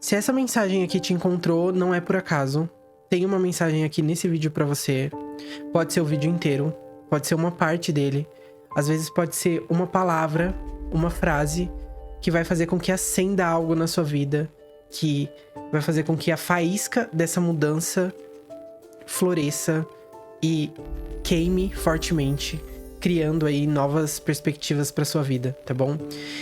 Se essa mensagem aqui te encontrou, não é por acaso. Tem uma mensagem aqui nesse vídeo pra você. Pode ser o vídeo inteiro, pode ser uma parte dele. Às vezes pode ser uma palavra, uma frase que vai fazer com que acenda algo na sua vida, que vai fazer com que a faísca dessa mudança floresça e queime fortemente, criando aí novas perspectivas para sua vida, tá bom?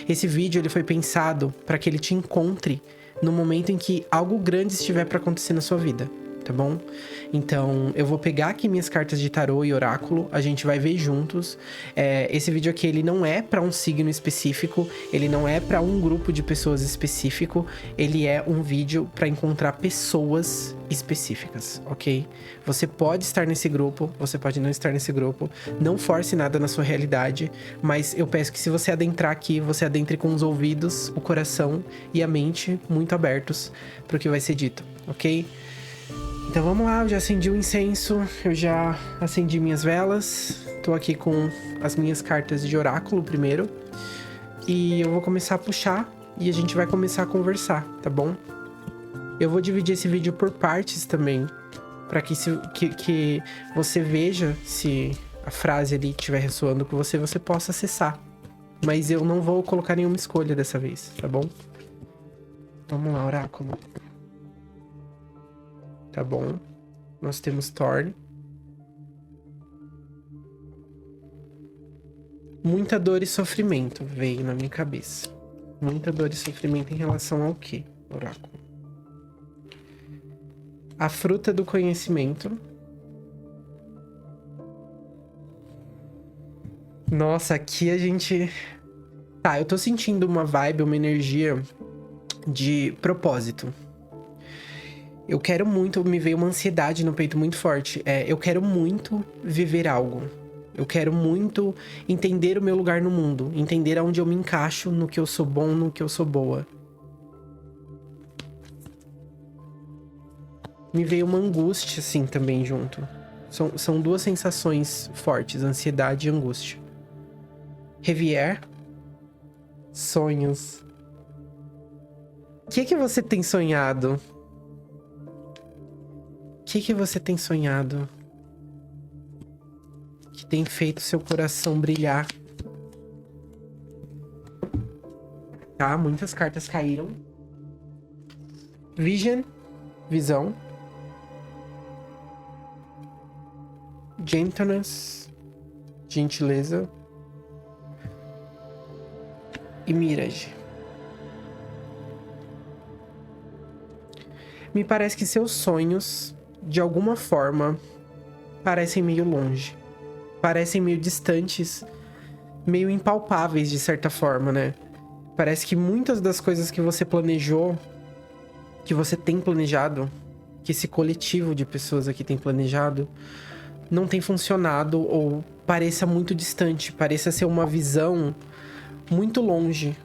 Esse vídeo ele foi pensado para que ele te encontre no momento em que algo grande estiver para acontecer na sua vida, tá bom? Então, eu vou pegar aqui minhas cartas de tarô e oráculo, a gente vai ver juntos. Esse vídeo aqui, ele não é para um signo específico, ele não é para um grupo de pessoas específico, ele é um vídeo para encontrar pessoas específicas, ok? Você pode estar nesse grupo, você pode não estar nesse grupo, não force nada na sua realidade, mas eu peço que se você adentrar aqui, você adentre com os ouvidos, o coração e a mente muito abertos para o que vai ser dito, ok? Então vamos lá, eu já acendi o incenso, eu já acendi minhas velas, tô aqui com as minhas cartas de oráculo primeiro. E eu vou começar a puxar e a gente vai começar a conversar, tá bom? Eu vou dividir esse vídeo por partes também, para que você veja se a frase ali estiver ressoando com você, você possa acessar. Mas eu não vou colocar nenhuma escolha dessa vez, tá bom? Vamos lá, oráculo. Tá bom. Nós temos Thorn. Muita dor e sofrimento veio na minha cabeça. Muita dor e sofrimento em relação ao quê, oráculo? A fruta do conhecimento. Nossa, aqui a gente... Tá, eu tô sentindo uma vibe, uma energia de propósito. Eu quero muito, me veio uma ansiedade no peito muito forte. Eu quero muito viver algo. Eu quero muito entender o meu lugar no mundo. Entender aonde eu me encaixo, no que eu sou bom, no que eu sou boa. Me veio uma angústia, assim, também junto. São duas sensações fortes, ansiedade e angústia. Revier. Sonhos. O que você tem sonhado? O que você tem sonhado? Que tem feito seu coração brilhar? Tá, muitas cartas caíram. Vision, visão. Gentleness, gentileza. E Mirage. Me parece que seus sonhos, de alguma forma, parecem meio longe. Parecem meio distantes, meio impalpáveis de certa forma, né? Parece que muitas das coisas que você planejou, que você tem planejado, que esse coletivo de pessoas aqui tem planejado, não tem funcionado ou pareça muito distante, pareça ser uma visão muito longe.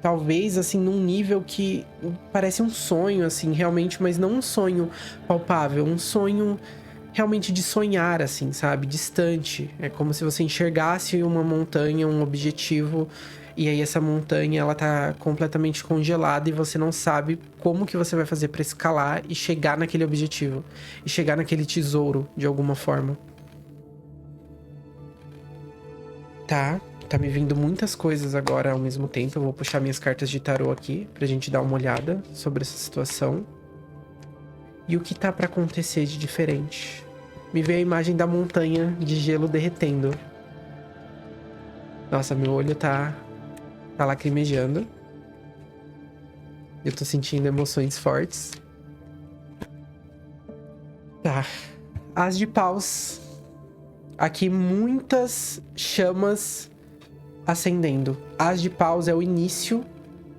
Talvez, assim, num nível que parece um sonho, assim, realmente, mas não um sonho palpável, um sonho realmente de sonhar, assim, sabe? Distante. É como se você enxergasse uma montanha, um objetivo, e aí essa montanha, ela tá completamente congelada e você não sabe como que você vai fazer pra escalar e chegar naquele objetivo. E chegar naquele tesouro, de alguma forma. Tá me vindo muitas coisas agora ao mesmo tempo. Eu vou puxar minhas cartas de tarô aqui pra gente dar uma olhada sobre essa situação. E o que tá pra acontecer de diferente? Me veio a imagem da montanha de gelo derretendo. Nossa, meu olho tá lacrimejando. Eu tô sentindo emoções fortes. Tá. As de paus. Aqui muitas chamas acendendo. As de paus é o início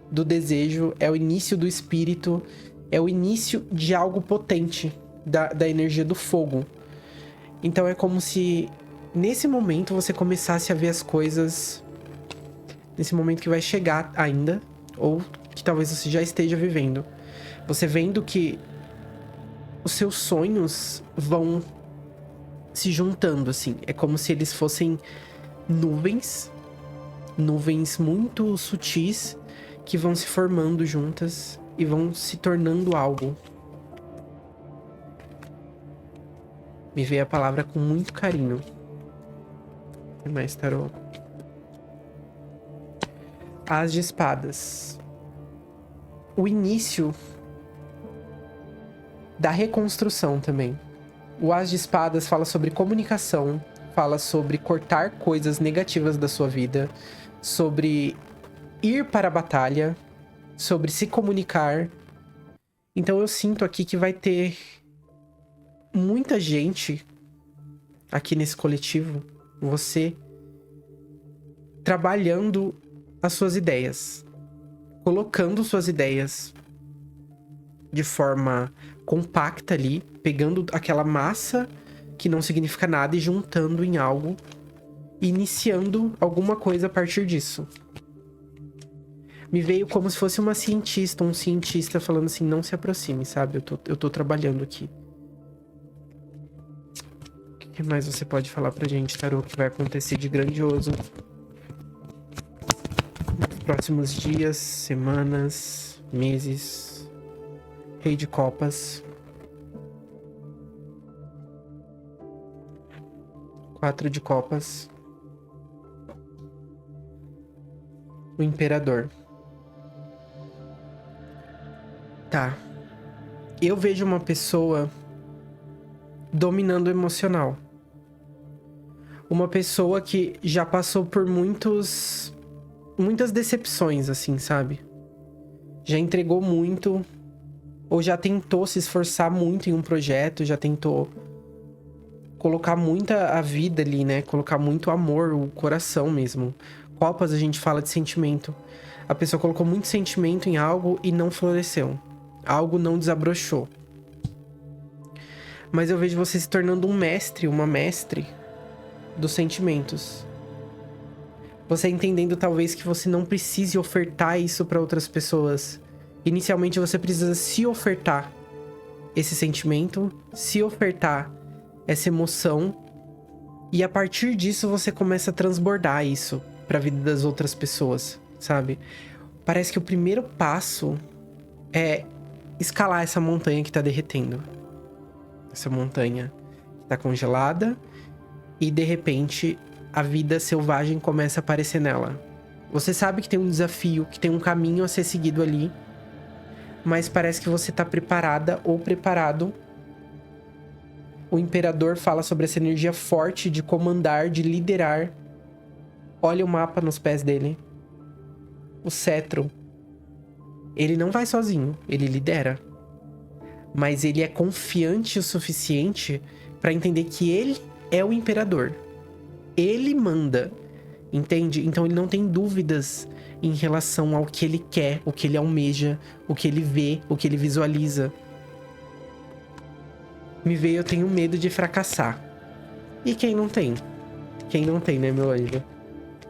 do desejo, é o início do espírito, é o início de algo potente, da energia do fogo. Então é como se nesse momento você começasse a ver as coisas, nesse momento que vai chegar ainda, ou que talvez você já esteja vivendo. Você vendo que os seus sonhos vão se juntando, assim. É como se eles fossem nuvens muito sutis que vão se formando juntas e vão se tornando algo. Me veio a palavra com muito carinho. O que mais, tarô? As de espadas. O início da reconstrução também. O As de espadas fala sobre comunicação, fala sobre cortar coisas negativas da sua vida, sobre ir para a batalha, sobre se comunicar. Então eu sinto aqui que vai ter muita gente aqui nesse coletivo, você trabalhando as suas ideias, colocando suas ideias de forma compacta ali, pegando aquela massa que não significa nada e juntando em algo, iniciando alguma coisa a partir disso. Me veio como se fosse uma cientista, um cientista falando assim, não se aproxime, sabe? Eu tô trabalhando aqui. O que mais você pode falar pra gente, tarô, que vai acontecer de grandioso nos próximos dias, semanas, meses? Rei de Copas. 4 de Copas. O Imperador. Tá. Eu vejo uma pessoa dominando o emocional. Uma pessoa que já passou por muitas decepções, assim, sabe? Já entregou muito, ou já tentou se esforçar muito em um projeto, já tentou colocar muita a vida ali, né? Colocar muito amor, o coração mesmo. Copas a gente fala de sentimento. A pessoa colocou muito sentimento em algo e não floresceu. Algo não desabrochou. Mas eu vejo você se tornando um mestre, uma mestre dos sentimentos. Você entendendo talvez que você não precise ofertar isso para outras pessoas. Inicialmente você precisa se ofertar esse sentimento, se ofertar essa emoção, e a partir disso você começa a transbordar isso para a vida das outras pessoas, sabe? Parece que o primeiro passo é escalar essa montanha que tá derretendo. Essa montanha que tá congelada e de repente a vida selvagem começa a aparecer nela. Você sabe que tem um desafio, que tem um caminho a ser seguido ali, mas parece que você tá preparada ou preparado. O Imperador fala sobre essa energia forte de comandar, de liderar. Olha o mapa nos pés dele. O cetro. Ele não vai sozinho, ele lidera. Mas ele é confiante o suficiente para entender que ele é o Imperador. Ele manda, entende? Então ele não tem dúvidas em relação ao que ele quer, o que ele almeja, o que ele vê, o que ele visualiza. Me veio, eu tenho medo de fracassar. E quem não tem? Quem não tem, né, meu anjo?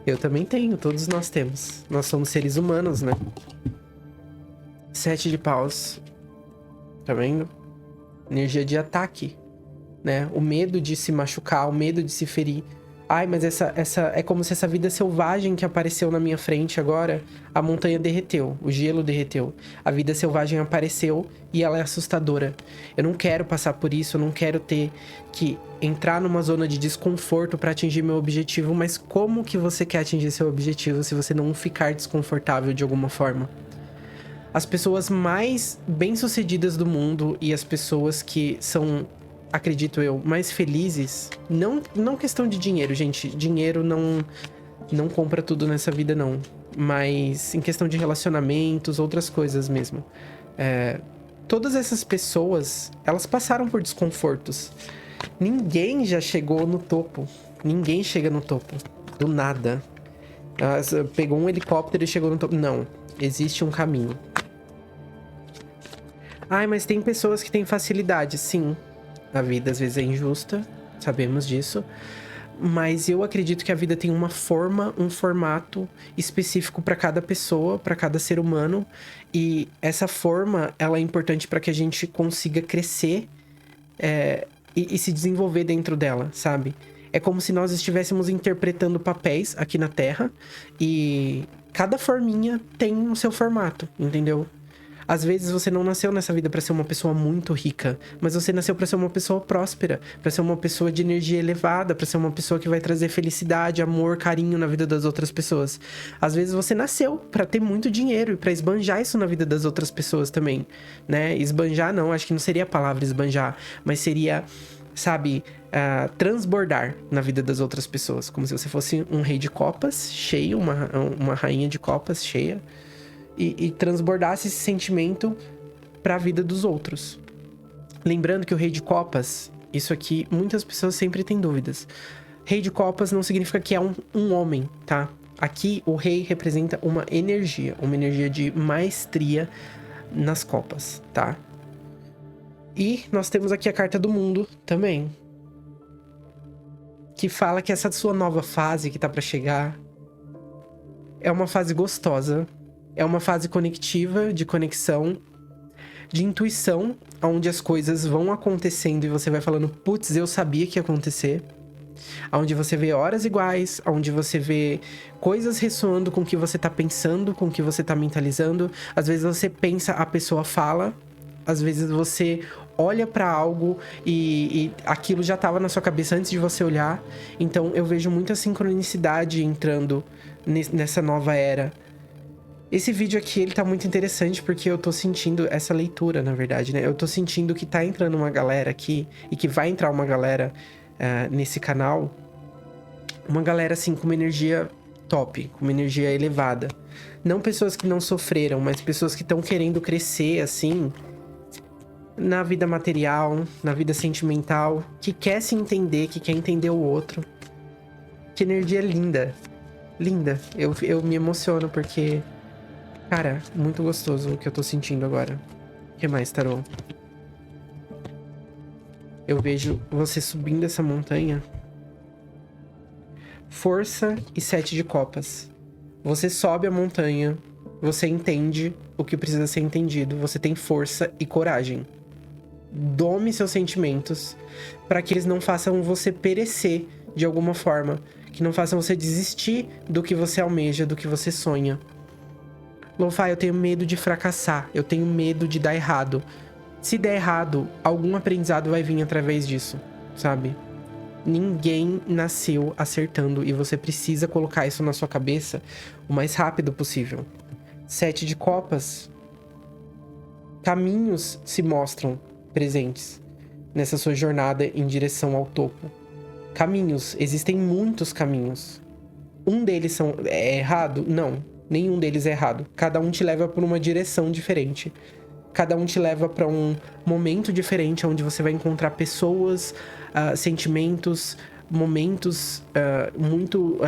Eu também tenho, todos nós temos. Nós somos seres humanos, né? 7 de paus. Tá vendo? Energia de ataque, né? O medo de se machucar, o medo de se ferir. Ai, mas essa é como se essa vida selvagem que apareceu na minha frente agora, a montanha derreteu, o gelo derreteu. A vida selvagem apareceu e ela é assustadora. Eu não quero passar por isso, eu não quero ter que entrar numa zona de desconforto para atingir meu objetivo, mas como que você quer atingir seu objetivo se você não ficar desconfortável de alguma forma? As pessoas mais bem-sucedidas do mundo e as pessoas que são, acredito eu, mais felizes, não questão de dinheiro, gente. Dinheiro não compra tudo nessa vida, não. Mas em questão de relacionamentos, outras coisas mesmo. Todas essas pessoas, elas passaram por desconfortos. Ninguém já chegou no topo. Ninguém chega no topo. Do nada. Pegou um helicóptero e chegou no topo. Não. Existe um caminho. Ai, mas tem pessoas que têm facilidade. Sim. A vida às vezes é injusta. Sabemos disso. Mas eu acredito que a vida tem uma forma, um formato específico para cada pessoa, para cada ser humano. E essa forma, ela é importante para que a gente consiga crescer e se desenvolver dentro dela, sabe? É como se nós estivéssemos interpretando papéis aqui na Terra. E Cada forminha tem o seu formato, entendeu? Às vezes você não nasceu nessa vida pra ser uma pessoa muito rica, mas você nasceu pra ser uma pessoa próspera, pra ser uma pessoa de energia elevada, pra ser uma pessoa que vai trazer felicidade, amor, carinho na vida das outras pessoas. Às vezes você nasceu pra ter muito dinheiro e pra esbanjar isso na vida das outras pessoas também, né? Esbanjar não, acho que não seria a palavra esbanjar, mas seria, sabe, transbordar na vida das outras pessoas, como se você fosse um rei de copas cheio, uma rainha de copas cheia. E transbordasse esse sentimento para a vida dos outros. Lembrando que o Rei de Copas, isso aqui, muitas pessoas sempre têm dúvidas. Rei de Copas não significa que é um homem, tá? Aqui, o rei representa uma energia de maestria nas copas, tá? E nós temos aqui a Carta do Mundo também, que fala que essa sua nova fase que tá para chegar é uma fase gostosa. É uma fase conectiva, de conexão, de intuição, onde as coisas vão acontecendo e você vai falando, putz, eu sabia que ia acontecer. Onde você vê horas iguais, onde você vê coisas ressoando com o que você tá pensando, com o que você tá mentalizando. Às vezes você pensa, a pessoa fala. Às vezes você olha pra algo e aquilo já tava na sua cabeça antes de você olhar. Então eu vejo muita sincronicidade entrando nessa nova era. Esse vídeo aqui, ele tá muito interessante porque eu tô sentindo essa leitura, na verdade, né? Eu tô sentindo que tá entrando uma galera aqui e que vai entrar uma galera nesse canal. Uma galera, assim, com uma energia top, com uma energia elevada. Não pessoas que não sofreram, mas pessoas que estão querendo crescer, assim, na vida material, na vida sentimental, que quer se entender, que quer entender o outro. Que energia linda. Linda. Eu me emociono porque... Cara, muito gostoso o que eu tô sentindo agora. O que mais, Tarô? Eu vejo você subindo essa montanha. Força e 7 de copas. Você sobe a montanha. Você entende o que precisa ser entendido. Você tem força e coragem. Dome seus sentimentos para que eles não façam você perecer de alguma forma. Que não façam você desistir do que você almeja, do que você sonha. Lo-Fi, eu tenho medo de fracassar. Eu tenho medo de dar errado. Se der errado, algum aprendizado vai vir através disso, sabe? Ninguém nasceu acertando e você precisa colocar isso na sua cabeça o mais rápido possível. 7 de copas. Caminhos se mostram presentes nessa sua jornada em direção ao topo. Caminhos. Existem muitos caminhos. Um deles é errado? Não. Nenhum deles é errado. Cada um te leva por uma direção diferente. Cada um te leva para um momento diferente, onde você vai encontrar pessoas, sentimentos, momentos muito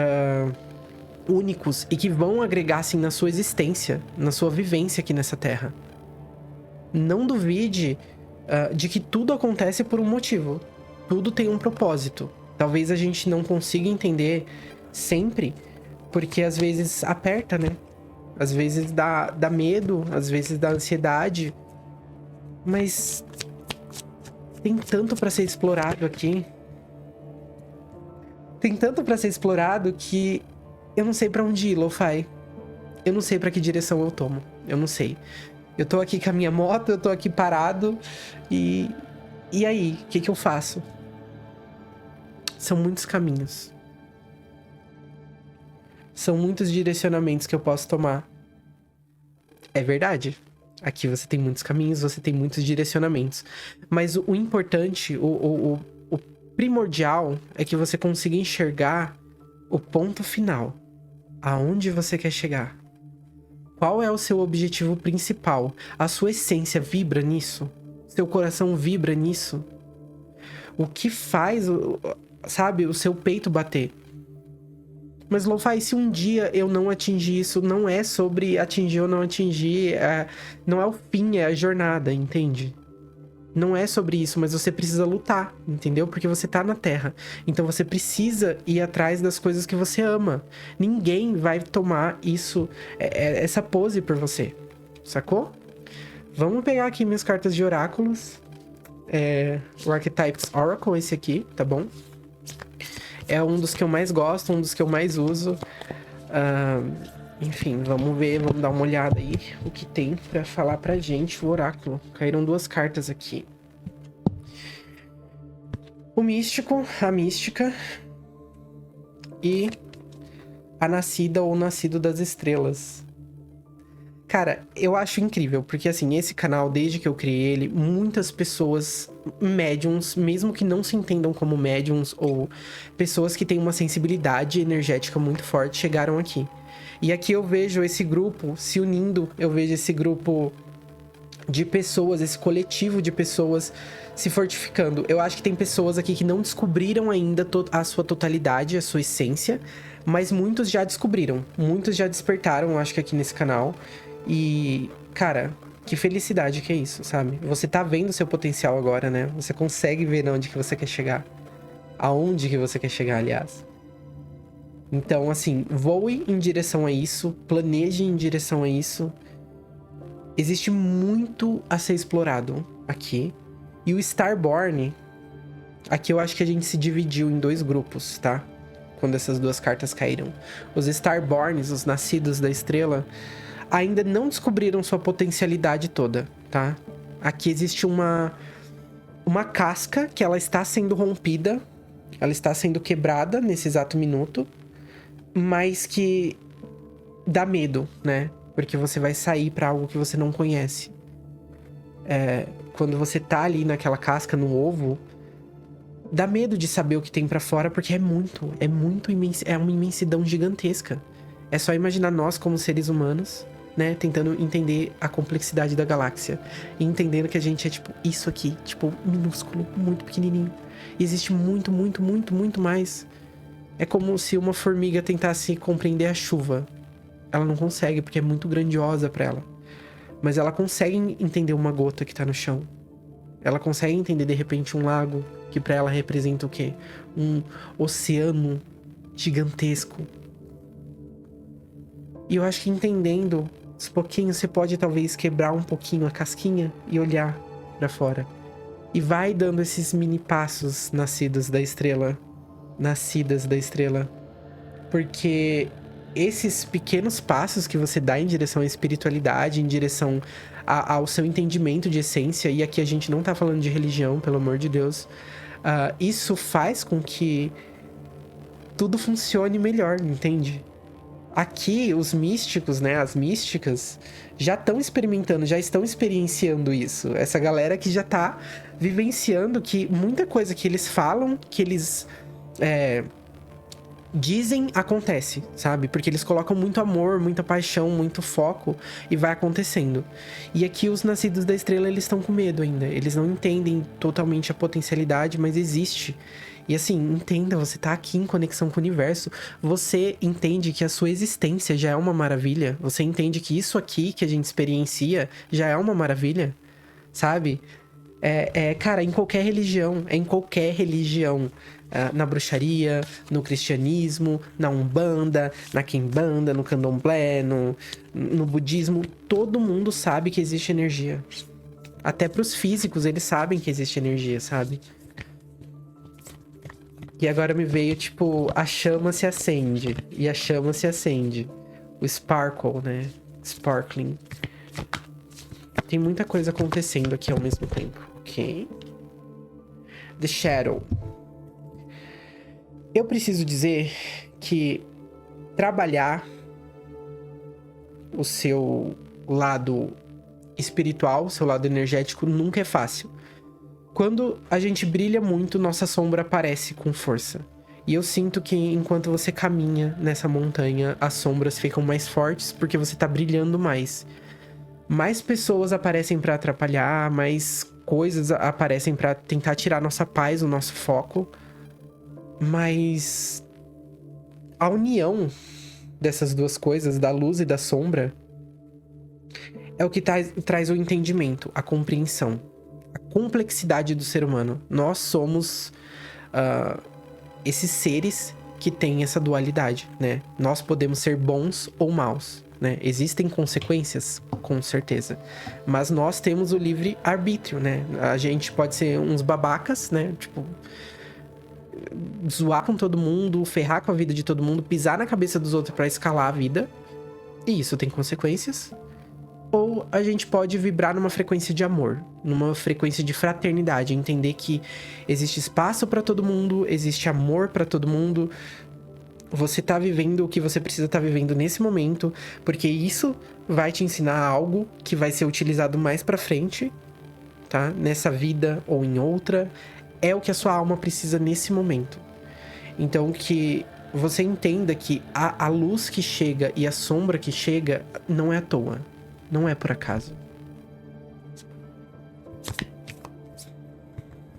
únicos e que vão agregar, assim, na sua existência, na sua vivência aqui nessa terra. Não duvide de que tudo acontece por um motivo. Tudo tem um propósito. Talvez a gente não consiga entender sempre, porque às vezes aperta, né? Às vezes dá medo, às vezes dá ansiedade. Mas tem tanto pra ser explorado aqui. Tem tanto pra ser explorado que eu não sei pra onde ir, Lo-Fi. Eu não sei pra que direção eu tomo. Eu não sei. Eu tô aqui com a minha moto, eu tô aqui parado. E aí? O que eu faço? São muitos caminhos. São muitos direcionamentos que eu posso tomar. É verdade. Aqui você tem muitos caminhos, você tem muitos direcionamentos. Mas o importante, o primordial, é que você consiga enxergar o ponto final. Aonde você quer chegar. Qual é o seu objetivo principal? A sua essência vibra nisso? Seu coração vibra nisso? O que faz, sabe, o seu peito bater? Mas, Lo-Fi, se um dia eu não atingir isso, não é sobre atingir ou não atingir, não é o fim, é a jornada, entende? Não é sobre isso, mas você precisa lutar, entendeu? Porque você tá na Terra. Então você precisa ir atrás das coisas que você ama. Ninguém vai tomar isso, essa pose por você, sacou? Vamos pegar aqui minhas cartas de oráculos. O Archetypes Oracle, esse aqui, tá bom? É um dos que eu mais gosto, um dos que eu mais uso. Enfim, vamos ver, vamos dar uma olhada aí o que tem pra falar pra gente o oráculo. Caíram 2 cartas aqui. O místico, a mística e a nascida ou nascido das estrelas. Cara, eu acho incrível, porque assim, esse canal, desde que eu criei ele, muitas pessoas, médiums, mesmo que não se entendam como médiums, ou pessoas que têm uma sensibilidade energética muito forte, chegaram aqui. E aqui eu vejo esse grupo se unindo, eu vejo esse grupo de pessoas, esse coletivo de pessoas se fortificando. Eu acho que tem pessoas aqui que não descobriram ainda a sua totalidade, a sua essência, mas muitos já descobriram, muitos já despertaram, acho que aqui nesse canal. E, cara, que felicidade que é isso, sabe? Você tá vendo seu potencial agora, né? Você consegue ver onde que você quer chegar. Aonde que você quer chegar, aliás. Então, assim, voe em direção a isso, planeje em direção a isso. Existe muito a ser explorado aqui. E o Starborn, aqui eu acho que a gente se dividiu em 2 grupos, tá? Quando essas 2 cartas caíram. Os Starborns, os nascidos da estrela, ainda não descobriram sua potencialidade toda, tá? Aqui existe uma casca que ela está sendo rompida, ela está sendo quebrada nesse exato minuto, mas que dá medo, né? Porque você vai sair pra algo que você não conhece. Quando você tá ali naquela casca, no ovo, dá medo de saber o que tem pra fora, porque é uma imensidão gigantesca. É só imaginar nós como seres humanos, né, tentando entender a complexidade da galáxia. E entendendo que a gente é, tipo, isso aqui, tipo, minúsculo, muito pequenininho. E existe muito, muito, muito, muito mais. É como se uma formiga tentasse compreender a chuva. Ela não consegue, porque é muito grandiosa pra ela. Mas ela consegue entender uma gota que tá no chão. Ela consegue entender, de repente, um lago, que pra ela representa o quê? Um oceano gigantesco. E eu acho que entendendo aos pouquinhos, você pode talvez quebrar um pouquinho a casquinha e olhar pra fora. E vai dando esses mini passos nascidas da estrela. Porque esses pequenos passos que você dá em direção à espiritualidade, em direção ao seu entendimento de essência, e aqui a gente não tá falando de religião, pelo amor de Deus, isso faz com que tudo funcione melhor, entende? Aqui, os místicos, né, as místicas, já estão experimentando, já estão experienciando isso. Essa galera que já tá vivenciando que muita coisa que eles falam, que eles dizem, acontece, sabe? Porque eles colocam muito amor, muita paixão, muito foco e vai acontecendo. E aqui os nascidos da estrela, eles estão com medo ainda. Eles não entendem totalmente a potencialidade, mas existe. E assim, entenda, você tá aqui em conexão com o universo. Você entende que a sua existência já é uma maravilha. Você entende que isso aqui que a gente experiencia já é uma maravilha, sabe? Cara, em qualquer religião, na bruxaria, no cristianismo, na umbanda, na quimbanda, no candomblé, no budismo, todo mundo sabe que existe energia. Até pros físicos, eles sabem que existe energia, sabe? E agora me veio, tipo, a chama se acende. E a chama se acende. O sparkle, né? Sparkling. Tem muita coisa acontecendo aqui ao mesmo tempo. Ok. The Shadow. Eu preciso dizer que trabalhar o seu lado espiritual, o seu lado energético, nunca é fácil. Quando a gente brilha muito, nossa sombra aparece com força. E eu sinto que enquanto você caminha nessa montanha, as sombras ficam mais fortes porque você tá brilhando mais. Mais pessoas aparecem pra atrapalhar, mais coisas aparecem pra tentar tirar nossa paz, o nosso foco. Mas a união dessas duas coisas, da luz e da sombra, é o que traz o entendimento, a compreensão, a complexidade do ser humano. Nós somos esses seres que têm essa dualidade, né? Nós podemos ser bons ou maus, né? Existem consequências, com certeza. Mas nós temos o livre arbítrio, né? A gente pode ser uns babacas, né? Tipo, zoar com todo mundo, ferrar com a vida de todo mundo, pisar na cabeça dos outros pra escalar a vida. e isso tem consequências. Ou a gente pode vibrar numa frequência de amor, numa frequência de fraternidade, entender que existe espaço pra todo mundo, existe amor pra todo mundo. Você tá vivendo o que você precisa estar vivendo nesse momento, porque isso vai te ensinar algo que vai ser utilizado mais pra frente, tá? Nessa vida ou em outra. É o que a sua alma precisa nesse momento. Então que você entenda que a luz que chega e a sombra que chega não é à toa. Não é por acaso.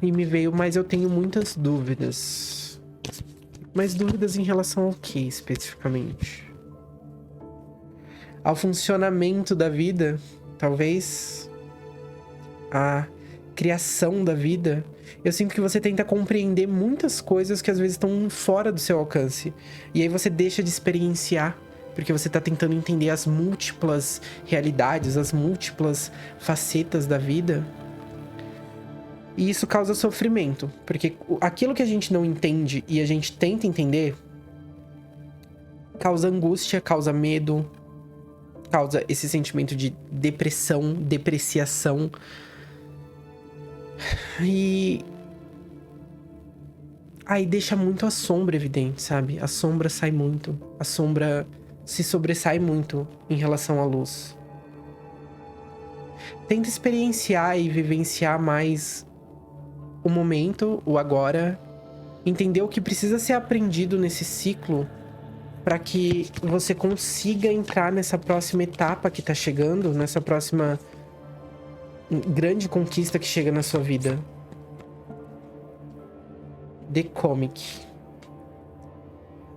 E me veio, mas eu tenho muitas dúvidas. Mas dúvidas em relação ao que especificamente? Ao funcionamento da vida? Talvez? A criação da vida? Eu sinto que você tenta compreender muitas coisas que às vezes estão fora do seu alcance. E aí você deixa de experienciar. Porque você tá tentando entender as múltiplas realidades, as múltiplas facetas da vida. E isso causa sofrimento. Porque aquilo que a gente não entende e a gente tenta entender causa angústia, causa medo, causa esse sentimento de depressão, depreciação. E aí deixa muito a sombra evidente, sabe? A sombra sai muito. A sombra se sobressai muito em relação à luz. Tenta experienciar e vivenciar mais o momento, o agora. Entender o que precisa ser aprendido nesse ciclo para que você consiga entrar nessa próxima etapa que tá chegando, nessa próxima grande conquista que chega na sua vida. The Comic.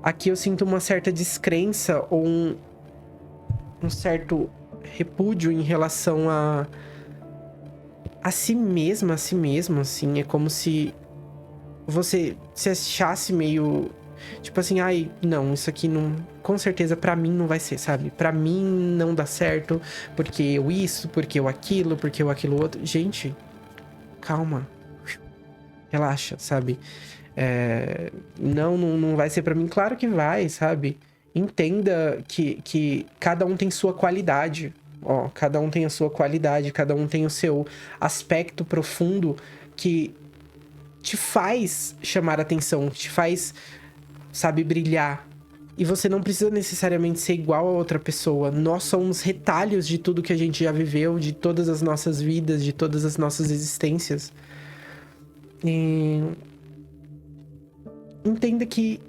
Aqui eu sinto uma certa descrença ou um certo repúdio em relação a si mesma, assim. É como se você se achasse meio... Tipo assim, ai, não, isso aqui não... Com certeza pra mim não vai ser, sabe? Pra mim não dá certo, porque eu isso, porque eu aquilo, porque eu aquilo outro. Gente, calma. Relaxa, sabe? Não vai ser pra mim. Claro que vai, sabe? Entenda que cada um tem sua qualidade. Ó, cada um tem a sua qualidade, cada um tem o seu aspecto profundo que te faz chamar atenção, te faz, sabe, brilhar. E você não precisa necessariamente ser igual a outra pessoa. Nós somos retalhos de tudo que a gente já viveu, de todas as nossas vidas, de todas as nossas existências. E... entenda que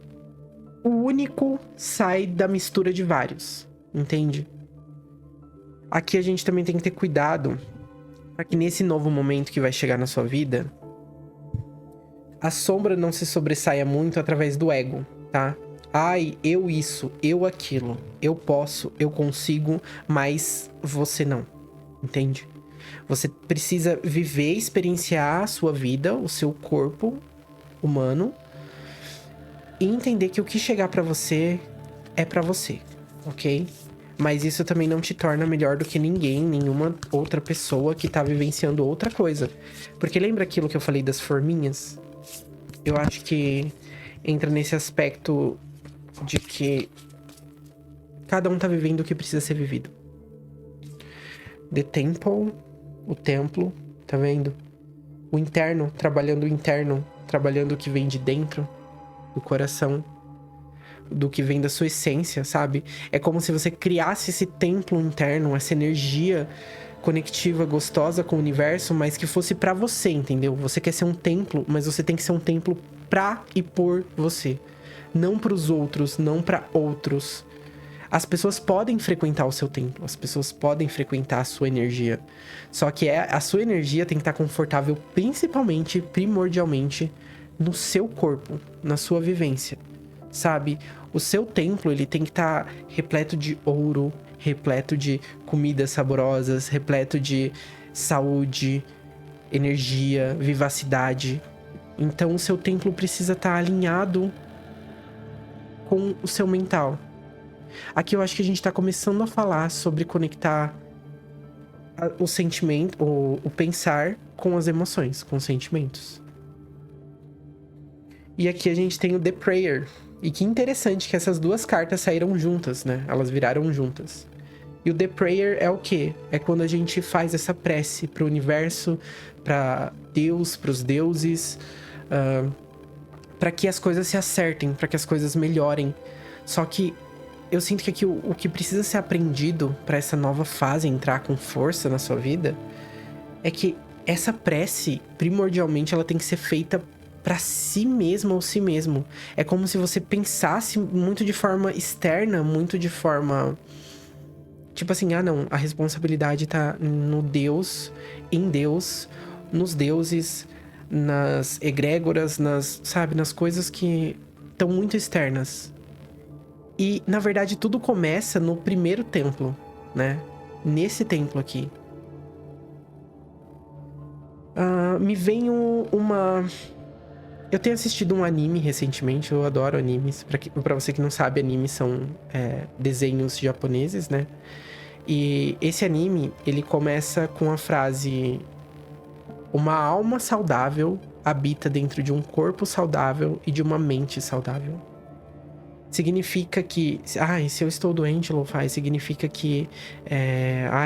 o único sai da mistura de vários, entende? Aqui a gente também tem que ter cuidado para que nesse novo momento que vai chegar na sua vida, a sombra não se sobressaia muito através do ego, tá? Ai, eu isso, eu aquilo, eu posso, eu consigo, mas você não, entende? Você precisa viver, experienciar a sua vida, o seu corpo humano, e entender que o que chegar pra você é pra você, ok? Mas isso também não te torna melhor do que ninguém, nenhuma outra pessoa que tá vivenciando outra coisa. Porque lembra aquilo que eu falei das forminhas? Eu acho que entra nesse aspecto de que cada um tá vivendo o que precisa ser vivido. The Temple, o templo, tá vendo? O interno, trabalhando o que vem de dentro do coração, do que vem da sua essência, sabe? É como se você criasse esse templo interno, essa energia conectiva, gostosa com o universo, mas que fosse pra você, entendeu? Você quer ser um templo, mas você tem que ser um templo pra e por você. Não pros outros, não pra outros. As pessoas podem frequentar o seu templo, as pessoas podem frequentar a sua energia. Só que a sua energia tem que estar confortável, principalmente, primordialmente, no seu corpo, na sua vivência, sabe? O seu templo, ele tem que estar repleto de ouro, repleto de comidas saborosas, repleto de saúde, energia, vivacidade. Então, o seu templo precisa estar alinhado com o seu mental. Aqui eu acho que a gente tá começando a falar sobre conectar o sentimento, o pensar com as emoções, com os sentimentos. E aqui a gente tem o The Prayer. E que interessante que essas duas cartas saíram juntas, né? Elas viraram juntas. E o The Prayer é o quê? É quando a gente faz essa prece pro universo, pra Deus, pros deuses, para que as coisas se acertem, para que as coisas melhorem. Só que eu sinto que aqui o que precisa ser aprendido para essa nova fase entrar com força na sua vida é que essa prece, primordialmente, ela tem que ser feita para si mesma ou si mesmo. É como se você pensasse muito de forma externa, muito de forma... Tipo assim, não, a responsabilidade tá no Deus, em Deus, nos deuses, nas egrégoras, sabe, nas coisas que estão muito externas. E, na verdade, tudo começa no primeiro templo, né? Nesse templo aqui. Me vem uma... Eu tenho assistido um anime recentemente, eu adoro animes. Pra você que não sabe, animes são desenhos japoneses, né? E esse anime, ele começa com a frase: uma alma saudável habita dentro de um corpo saudável e de uma mente saudável. Significa que... se eu estou doente, Lo-Fi, significa que...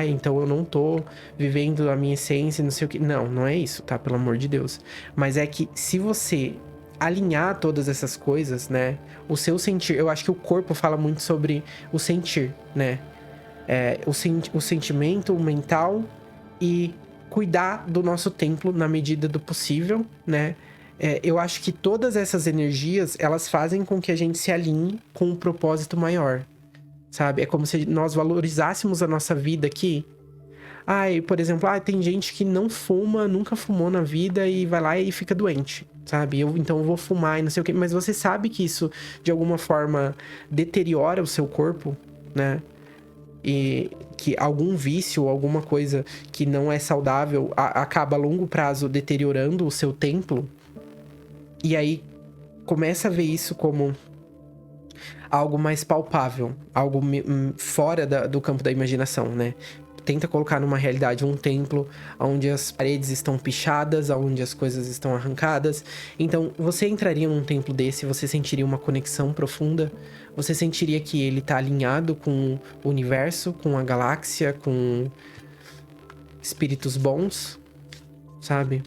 então eu não tô vivendo a minha essência, não sei o que... Não é isso, tá? Pelo amor de Deus. Mas é que se você alinhar todas essas coisas, né? O seu sentir... Eu acho que o corpo fala muito sobre o sentir, né? O sentimento, o mental e cuidar do nosso templo na medida do possível, né? Eu acho que todas essas energias, elas fazem com que a gente se alinhe com um propósito maior, sabe? É como se nós valorizássemos a nossa vida aqui. Por exemplo, tem gente que não fuma, nunca fumou na vida e vai lá e fica doente, sabe? Então eu vou fumar e não sei o quê. Mas você sabe que isso, de alguma forma, deteriora o seu corpo, né? E que algum vício, alguma coisa que não é saudável, acaba a longo prazo deteriorando o seu templo. E aí, começa a ver isso como algo mais palpável, algo fora do campo da imaginação, né? Tenta colocar numa realidade um templo onde as paredes estão pichadas, onde as coisas estão arrancadas. Então, você entraria num templo desse, você sentiria uma conexão profunda, você sentiria que ele tá alinhado com o universo, com a galáxia, com espíritos bons, sabe?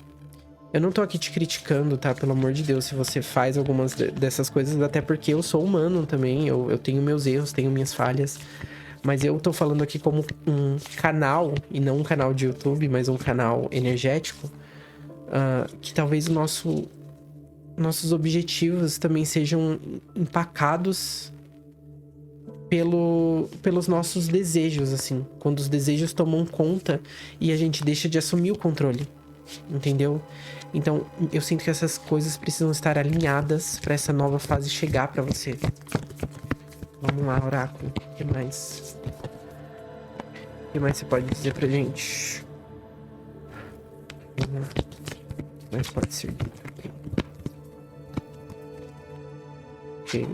Eu não tô aqui te criticando, tá? Pelo amor de Deus, se você faz algumas dessas coisas, até porque eu sou humano também, eu tenho meus erros, tenho minhas falhas. Mas eu tô falando aqui como um canal, e não um canal de YouTube, mas um canal energético, que talvez nossos objetivos também sejam empacados pelos nossos desejos, assim. Quando os desejos tomam conta e a gente deixa de assumir o controle, entendeu? Então, eu sinto que essas coisas precisam estar alinhadas pra essa nova fase chegar pra você. Vamos lá, oráculo. O que mais? O que mais você pode dizer pra gente? O que mais pode ser dito aqui? Ok.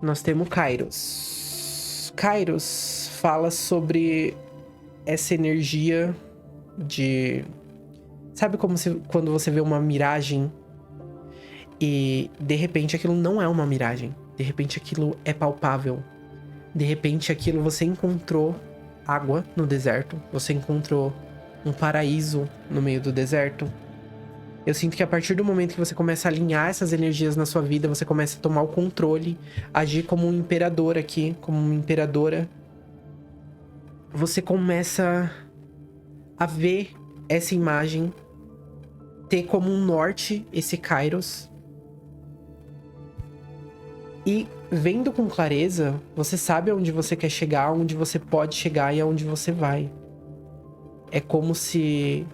Nós temos Kairos. Kairos fala sobre essa energia de... Sabe quando você vê uma miragem e, de repente, aquilo não é uma miragem. De repente, aquilo é palpável. De repente, aquilo você encontrou água no deserto. Você encontrou um paraíso no meio do deserto. Eu sinto que a partir do momento que você começa a alinhar essas energias na sua vida, você começa a tomar o controle, agir como um imperador aqui, como uma imperadora. Você começa a ver essa imagem, ter como um norte esse Kairos. E vendo com clareza, você sabe aonde você quer chegar, aonde você pode chegar e aonde você vai. É como se,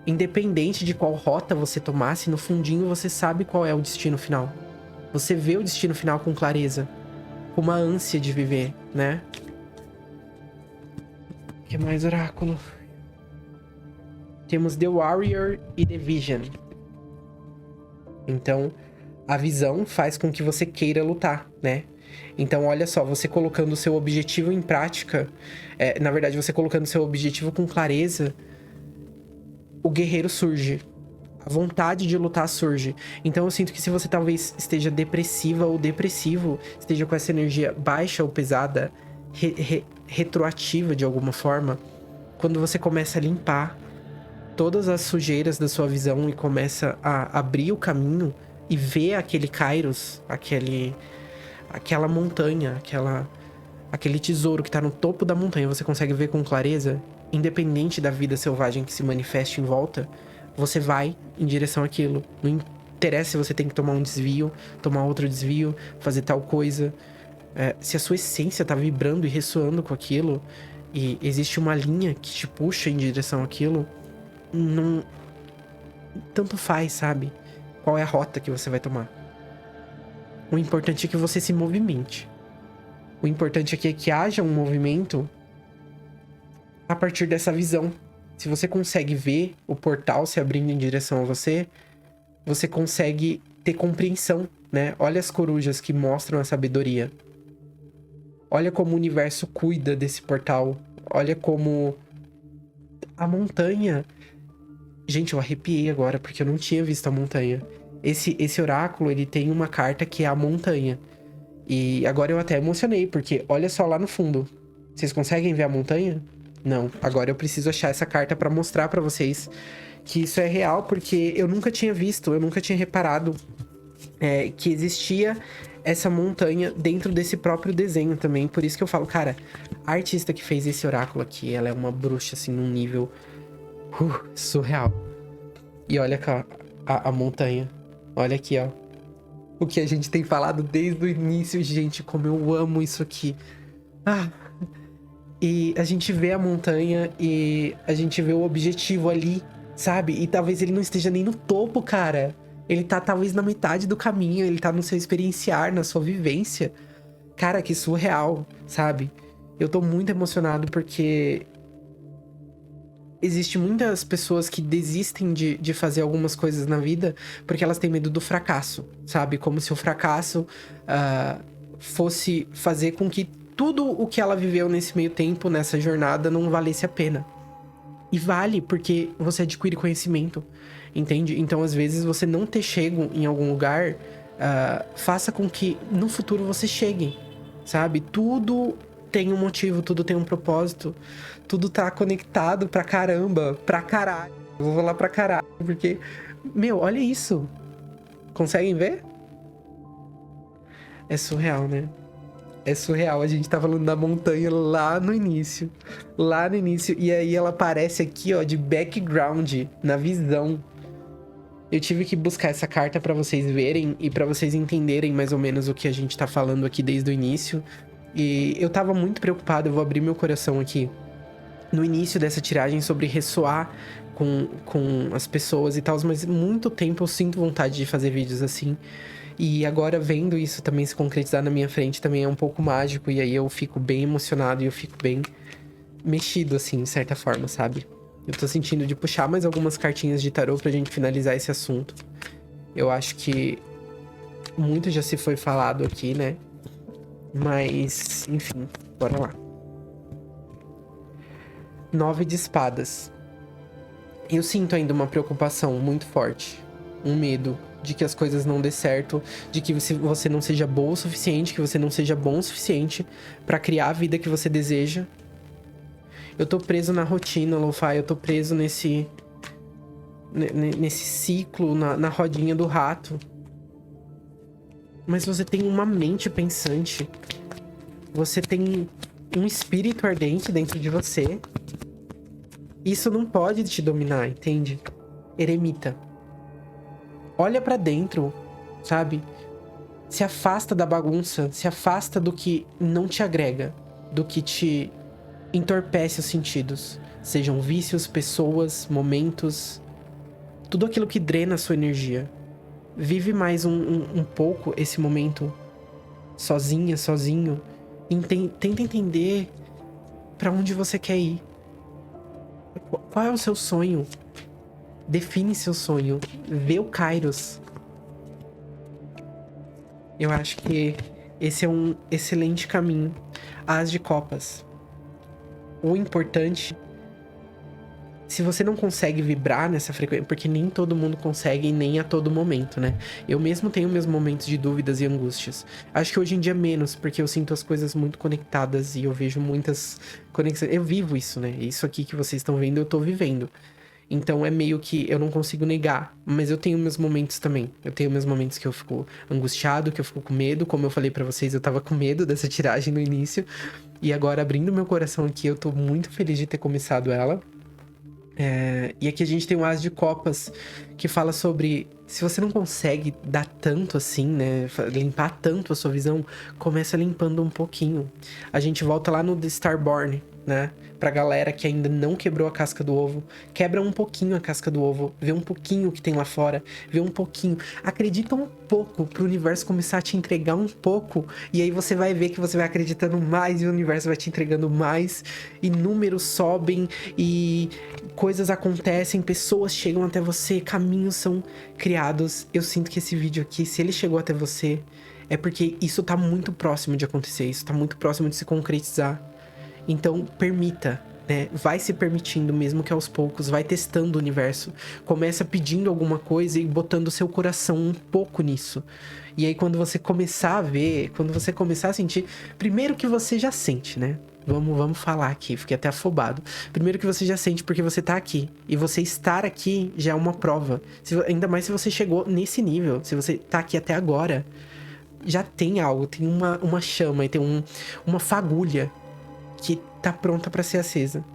independente de qual rota você tomasse, no fundinho você sabe qual é o destino final. Você vê o destino final com clareza, com uma ânsia de viver, né? O que mais, oráculo? Temos The Warrior e The Vision. Então, a visão faz com que você queira lutar, né? Então, olha só, você colocando o seu objetivo em prática, na verdade, você colocando o seu objetivo com clareza, o guerreiro surge. A vontade de lutar surge. Então eu sinto que se você talvez esteja depressiva ou depressivo, esteja com essa energia baixa ou pesada, retroativa de alguma forma, quando você começa a limpar todas as sujeiras da sua visão e começa a abrir o caminho e ver aquele Kairos, aquela montanha, aquele tesouro que tá no topo da montanha, você consegue ver com clareza, independente da vida selvagem que se manifeste em volta, você vai em direção àquilo. Não interessa se você tem que tomar um desvio, tomar outro desvio, fazer tal coisa. Se a sua essência tá vibrando e ressoando com aquilo, e existe uma linha que te puxa em direção àquilo, não... tanto faz, sabe? Qual é a rota que você vai tomar. O importante é que você se movimente. O importante aqui é que haja um movimento a partir dessa visão. Se você consegue ver o portal se abrindo em direção a você, você consegue ter compreensão, né? Olha as corujas que mostram a sabedoria. Olha como o universo cuida desse portal. Olha como a montanha... Gente, eu arrepiei agora, porque eu não tinha visto a montanha. Esse oráculo, ele tem uma carta que é a montanha. E agora eu até emocionei, porque olha só lá no fundo. Vocês conseguem ver a montanha? Não. Agora eu preciso achar essa carta pra mostrar pra vocês que isso é real, porque eu nunca tinha visto, eu nunca tinha reparado que existia essa montanha dentro desse próprio desenho também. Por isso que eu falo, cara, a artista que fez esse oráculo aqui, ela é uma bruxa, assim, num nível surreal. E olha cá, a montanha. Olha aqui, ó. O que a gente tem falado desde o início, gente, como eu amo isso aqui. E a gente vê a montanha e a gente vê o objetivo ali, sabe? E talvez ele não esteja nem no topo, cara. Ele tá talvez na metade do caminho, ele tá no seu experienciar, na sua vivência. Cara, que surreal, sabe? Eu tô muito emocionado porque... Existem muitas pessoas que desistem de fazer algumas coisas na vida porque elas têm medo do fracasso, sabe? Como se o fracasso fosse fazer com que tudo o que ela viveu nesse meio tempo, nessa jornada, não valesse a pena. E vale, porque você adquire conhecimento, entende? Então, às vezes, você não ter chego em algum lugar faça com que no futuro você chegue, sabe? Tudo tem um motivo, tudo tem um propósito. Tudo tá conectado pra caramba, pra caralho. Eu vou falar pra caralho, porque... Meu, olha isso. Conseguem ver? É surreal, né? É surreal. A gente tá falando da montanha lá no início. Lá no início. E aí ela aparece aqui, ó, de background, na visão. Eu tive que buscar essa carta pra vocês verem e pra vocês entenderem mais ou menos o que a gente tá falando aqui desde o início. E eu tava muito preocupado, eu vou abrir meu coração aqui. No início dessa tiragem sobre ressoar com as pessoas e tal, mas muito tempo eu sinto vontade de fazer vídeos assim. E agora vendo isso também se concretizar na minha frente também é um pouco mágico. E aí eu fico bem emocionado e eu fico bem mexido, assim, de certa forma, sabe? Eu tô sentindo de puxar mais algumas cartinhas de tarô pra gente finalizar esse assunto. Eu acho que muito já se foi falado aqui, né? Mas, enfim, bora lá. 9 de espadas. Eu sinto ainda uma preocupação muito forte. Um medo de que as coisas não dê certo. De que você não seja boa o suficiente. Que você não seja bom o suficiente pra criar a vida que você deseja. Eu tô preso na rotina, Lo-Fi. Eu tô preso nesse ciclo, na rodinha do rato. Mas você tem uma mente pensante. Você tem um espírito ardente dentro de você. Isso não pode te dominar, entende? Eremita. Olha pra dentro, sabe? Se afasta da bagunça, se afasta do que não te agrega, do que te entorpece os sentidos. Sejam vícios, pessoas, momentos, tudo aquilo que drena a sua energia. Vive mais um pouco esse momento sozinha, sozinho. Tenta entender pra onde você quer ir. Qual é o seu sonho? Define seu sonho. Vê o Kairos. Eu acho que esse é um excelente caminho. As de copas. O importante... se você não consegue vibrar nessa frequência, porque nem todo mundo consegue, nem a todo momento, né? Eu mesmo tenho meus momentos de dúvidas e angústias. Acho que hoje em dia menos, porque eu sinto as coisas muito conectadas e eu vejo muitas conexões. Eu vivo isso, né? Isso aqui que vocês estão vendo, eu tô vivendo. Então é meio que eu não consigo negar, mas eu tenho meus momentos também. Eu tenho meus momentos que eu fico angustiado, que eu fico com medo. Como eu falei pra vocês, eu tava com medo dessa tiragem no início. E agora, abrindo meu coração aqui, eu tô muito feliz de ter começado ela. E aqui a gente tem o As de Copas, que fala sobre... Se você não consegue dar tanto assim, né? Limpar tanto a sua visão, começa limpando um pouquinho. A gente volta lá no The Starborn, né? Pra galera que ainda não quebrou a casca do ovo. Quebra um pouquinho a casca do ovo. Vê um pouquinho o que tem lá fora. Vê um pouquinho. Acredita um pouco pro universo começar a te entregar um pouco. E aí você vai ver que você vai acreditando mais e o universo vai te entregando mais. E números sobem e coisas acontecem. Pessoas chegam até você. Caminhos são criados. Eu sinto que esse vídeo aqui, se ele chegou até você, é porque isso tá muito próximo de acontecer. Isso tá muito próximo de se concretizar. Então, permita, né? Vai se permitindo, mesmo que aos poucos. Vai testando o universo. Começa pedindo alguma coisa e botando o seu coração um pouco nisso. E aí, quando você começar a ver, quando você começar a sentir... Primeiro que você já sente, né? Vamos falar aqui, fiquei até afobado. Primeiro que você já sente porque você tá aqui. E você estar aqui já é uma prova. Ainda mais se você chegou nesse nível. Se você tá aqui até agora, já tem algo. Tem uma chama e tem uma fagulha que tá pronta pra ser acesa.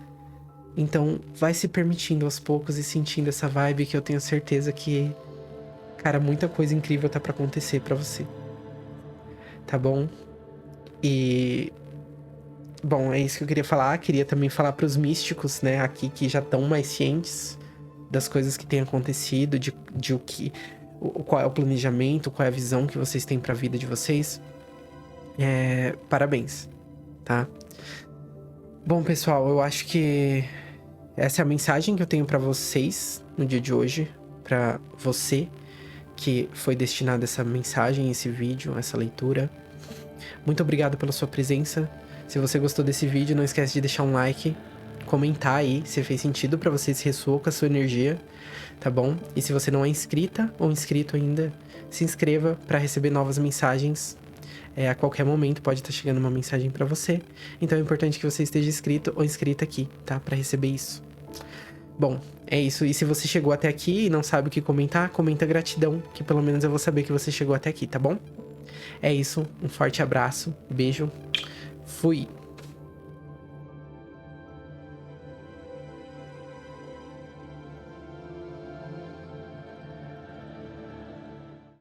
Então, vai se permitindo aos poucos e sentindo essa vibe que eu tenho certeza que, cara, muita coisa incrível tá pra acontecer pra você. Tá bom? E... Bom, é isso que eu queria falar. Queria também falar pros místicos, né, aqui que já estão mais cientes das coisas que têm acontecido, de o que... Qual é o planejamento, qual é a visão que vocês têm pra vida de vocês. Parabéns, tá? Bom, pessoal, eu acho que essa é a mensagem que eu tenho pra vocês no dia de hoje. Pra você que foi destinado essa mensagem, esse vídeo, essa leitura. Muito obrigado pela sua presença. Se você gostou desse vídeo, não esquece de deixar um like, comentar aí se fez sentido pra você, se ressoou com a sua energia, tá bom? E se você não é inscrita ou inscrito ainda, se inscreva pra receber novas mensagens. A qualquer momento pode estar chegando uma mensagem pra você. Então é importante que você esteja inscrito ou inscrita aqui, tá? Pra receber isso. Bom, é isso. E se você chegou até aqui e não sabe o que comentar, comenta gratidão, que pelo menos eu vou saber que você chegou até aqui, tá bom? É isso. Um forte abraço. Beijo. Fui.